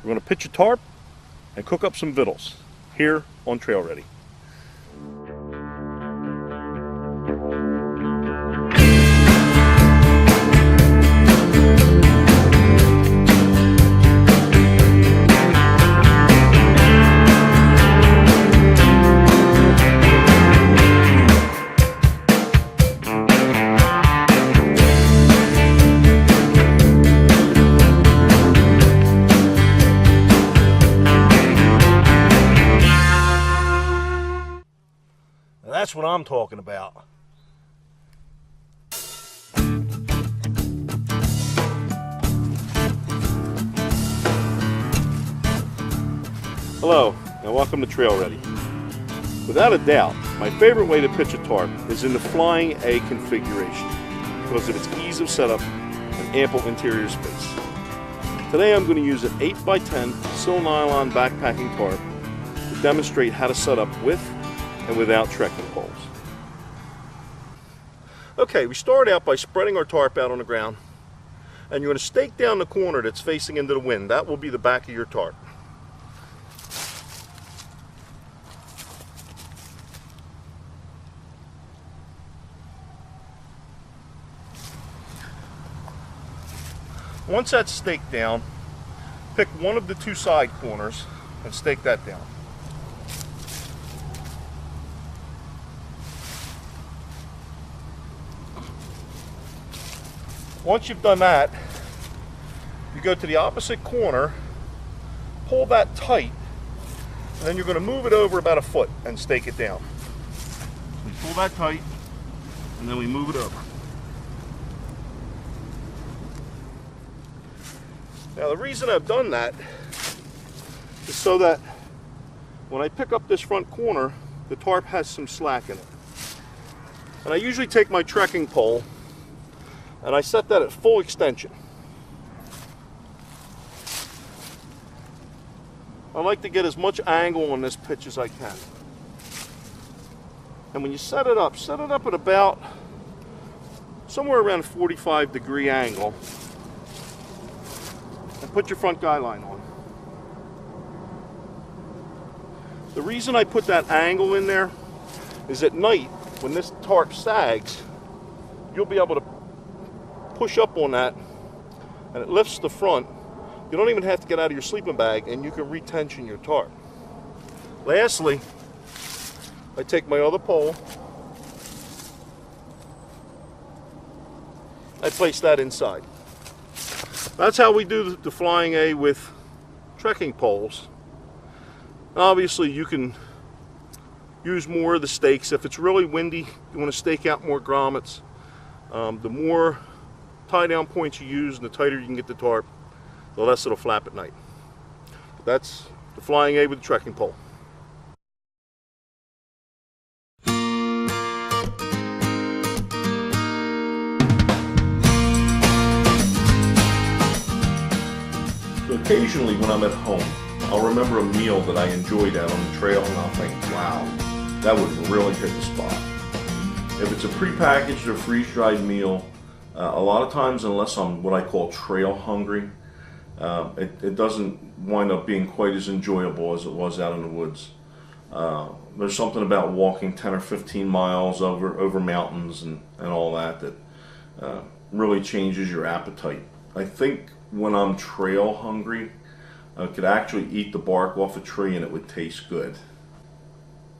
We're going to pitch a tarp and cook up some Vittles here on Trail Ready. That's what I'm talking about. Hello, and welcome to Trail Ready. Without a doubt, my favorite way to pitch a tarp is in the flying A configuration because of its ease of setup and ample interior space. Today I'm going to use an 8x10 sil nylon backpacking tarp to demonstrate how to set up with and without trekking poles. Okay, we start out by spreading our tarp out on the ground, and you're going to stake down the corner that's facing into the wind. That will be the back of your tarp. Once that's staked down, pick one of the two side corners and stake that down. Once you've done that, you go to the opposite corner, pull that tight, and then you're going to move it over about a foot and stake it down. We pull that tight, and then we move it over. Now the reason I've done that is so that when I pick up this front corner, the tarp has some slack in it. And I usually take my trekking pole and I set that at full extension. I like to get as much angle on this pitch as I can. And when you set it up at about somewhere around a 45-degree angle, and put your front guy line on. The reason I put that angle in there is at night, when this tarp sags, you'll be able to push up on that and it lifts the front. You don't even have to get out of your sleeping bag and you can retension your tarp. Lastly, I take my other pole, I place that inside. That's how we do the flying A with trekking poles. Obviously you can use more of the stakes. If it's really windy, you want to stake out more grommets. The more tie down points you use and the tighter you can get the tarp, the less it'll flap at night. That's the flying A with the trekking pole. So occasionally when I'm at home, I'll remember a meal that I enjoyed out on the trail and I'll think, wow, that would really hit the spot. If it's a prepackaged or freeze-dried meal, a lot of times, unless I'm what I call trail hungry, it doesn't wind up being quite as enjoyable as it was out in the woods. There's something about walking 10 or 15 miles over mountains and all that really changes your appetite. I think when I'm trail hungry, I could actually eat the bark off a tree and it would taste good.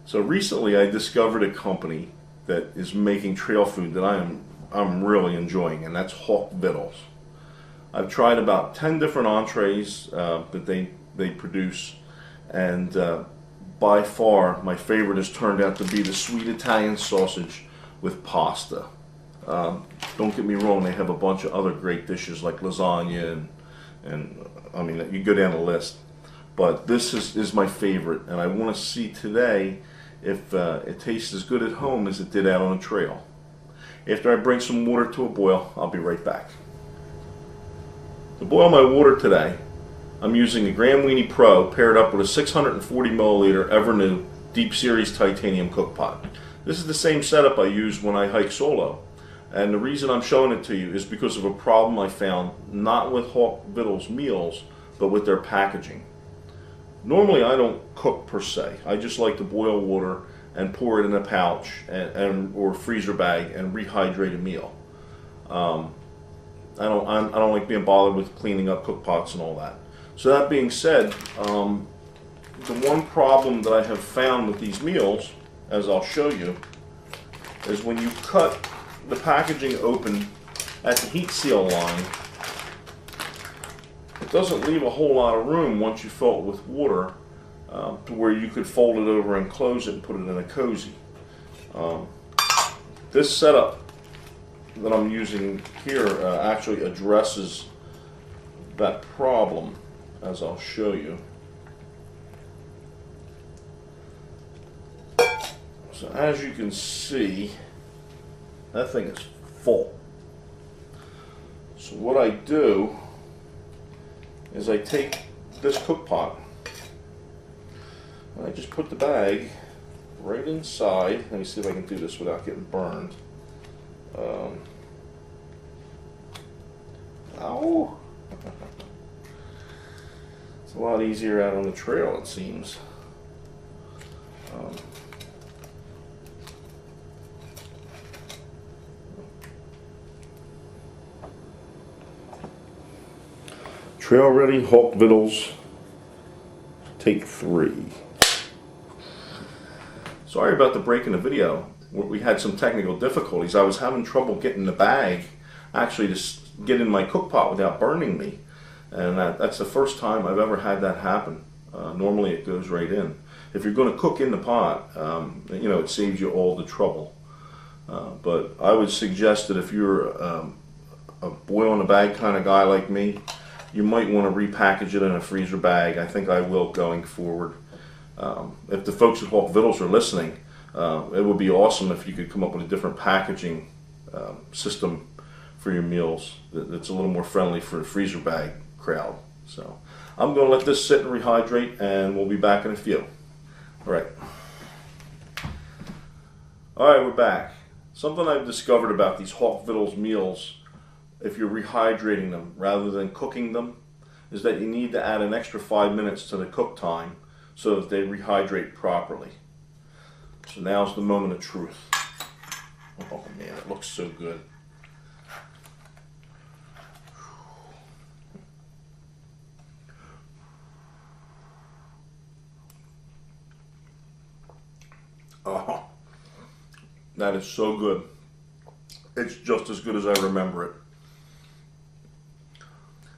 So recently I discovered a company that is making trail food that I'm really enjoying, and that's Hawk Vittles. I've tried about 10 different entrees that they produce, and by far my favorite has turned out to be the sweet Italian sausage with pasta. Don't get me wrong, they have a bunch of other great dishes like lasagna and I mean, you go down the list, but this is my favorite, and I want to see today if it tastes as good at home as it did out on a trail. After I bring some water to a boil, I'll be right back. To boil my water today, I'm using a Grand Weenie Pro paired up with a 640 milliliter Evernew Deep Series titanium cook pot. This is the same setup I use when I hike solo. And the reason I'm showing it to you is because of a problem I found, not with Hawk Vittles meals, but with their packaging. Normally I don't cook per se. I just like to boil water and pour it in a pouch or freezer bag and rehydrate a meal. I don't like being bothered with cleaning up cook pots and all that. So that being said, the one problem that I have found with these meals, as I'll show you, is when you cut the packaging open at the heat seal line, it doesn't leave a whole lot of room once you fill it with water to where you could fold it over and close it and put it in a cozy. This setup that I'm using here actually addresses that problem, as I'll show you. So as you can see, that thing is full. So what I do is I take this cook pot and I just put the bag right inside. Let me see if I can do this without getting burned. Ow! It's a lot easier out on the trail, it seems. Trail ready, Hawk Vittles, take 3. Sorry about the break in the video. We had some technical difficulties. I was having trouble getting the bag actually to get in my cook pot without burning me. And that's the first time I've ever had that happen. Normally it goes right in. If you're going to cook in the pot, you know, it saves you all the trouble. But I would suggest that if you're a boil in a bag kind of guy like me, you might want to repackage it in a freezer bag. I think I will going forward. If the folks at Hawk Vittles are listening, it would be awesome if you could come up with a different packaging system for your meals that's a little more friendly for the freezer bag crowd. So I'm going to let this sit and rehydrate, and we'll be back in a few. All right, we're back. Something I've discovered about these Hawk Vittles meals, if you're rehydrating them rather than cooking them, is that you need to add an extra 5 minutes to the cook time so that they rehydrate properly. So now's the moment of truth. Oh man, it looks so good. Oh, that is so good. It's just as good as I remember it.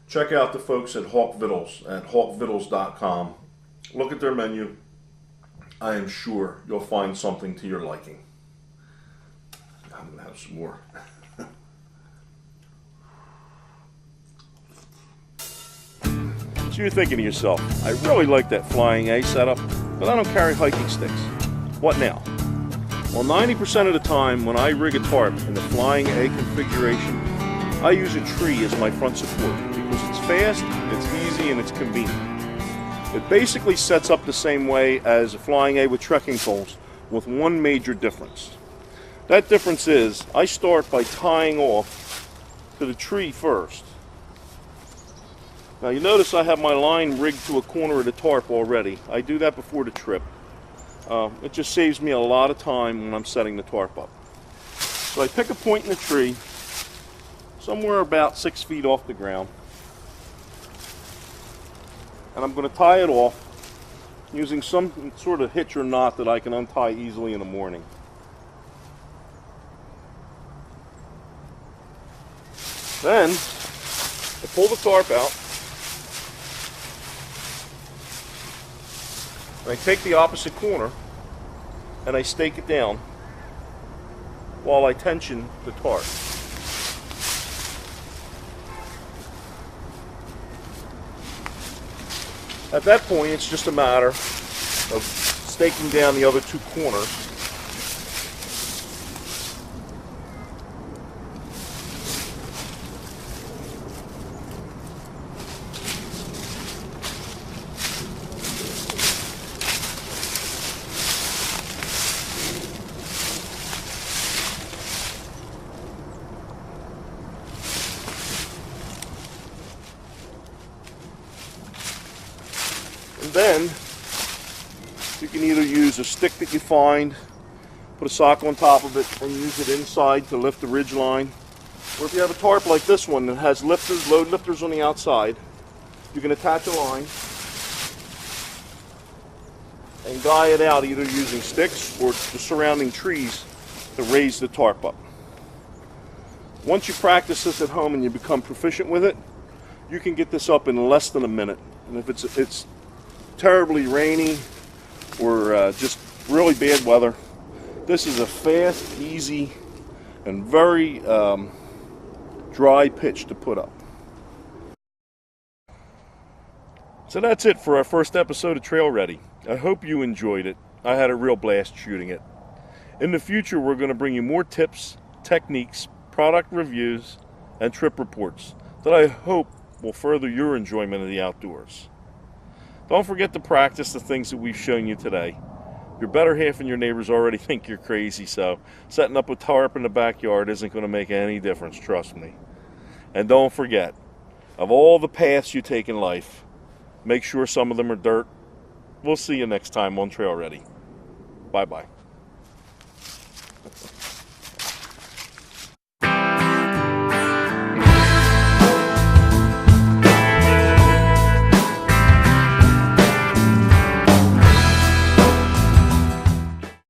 Check out the folks at Hawk Vittles at hawkvittles.com. Look at their menu. I am sure you'll find something to your liking. I'm going to have some more. So you're thinking to yourself, I really like that Flying A setup, but I don't carry hiking sticks. What now? Well, 90% of the time when I rig a tarp in the Flying A configuration, I use a tree as my front support because it's fast, it's easy, and it's convenient. It basically sets up the same way as a Flying A with trekking poles, with one major difference. That difference is I start by tying off to the tree first. Now you notice I have my line rigged to a corner of the tarp already. I do that before the trip. It just saves me a lot of time when I'm setting the tarp up. So I pick a point in the tree, somewhere about 6 feet off the ground, and I'm going to tie it off using some sort of hitch or knot that I can untie easily in the morning. Then I pull the tarp out, and I take the opposite corner and I stake it down while I tension the tarp. At that point, it's just a matter of staking down the other two corners. And then you can either use a stick that you find, put a sock on top of it, and use it inside to lift the ridge line. Or if you have a tarp like this one that has lifters, load lifters on the outside, you can attach a line and guy it out either using sticks or the surrounding trees to raise the tarp up. Once you practice this at home and you become proficient with it, you can get this up in less than a minute. And if it's terribly rainy or just really bad weather, this is a fast, easy, and very dry pitch to put up. So that's it for our first episode of Trail Ready. I hope you enjoyed it. I had a real blast shooting it. In the future, we're going to bring you more tips, techniques, product reviews, and trip reports that I hope will further your enjoyment of the outdoors. Don't forget to practice the things that we've shown you today. Your better half and your neighbors already think you're crazy, so setting up a tarp in the backyard isn't going to make any difference, trust me. And don't forget, of all the paths you take in life, make sure some of them are dirt. We'll see you next time on Trail Ready. Bye-bye.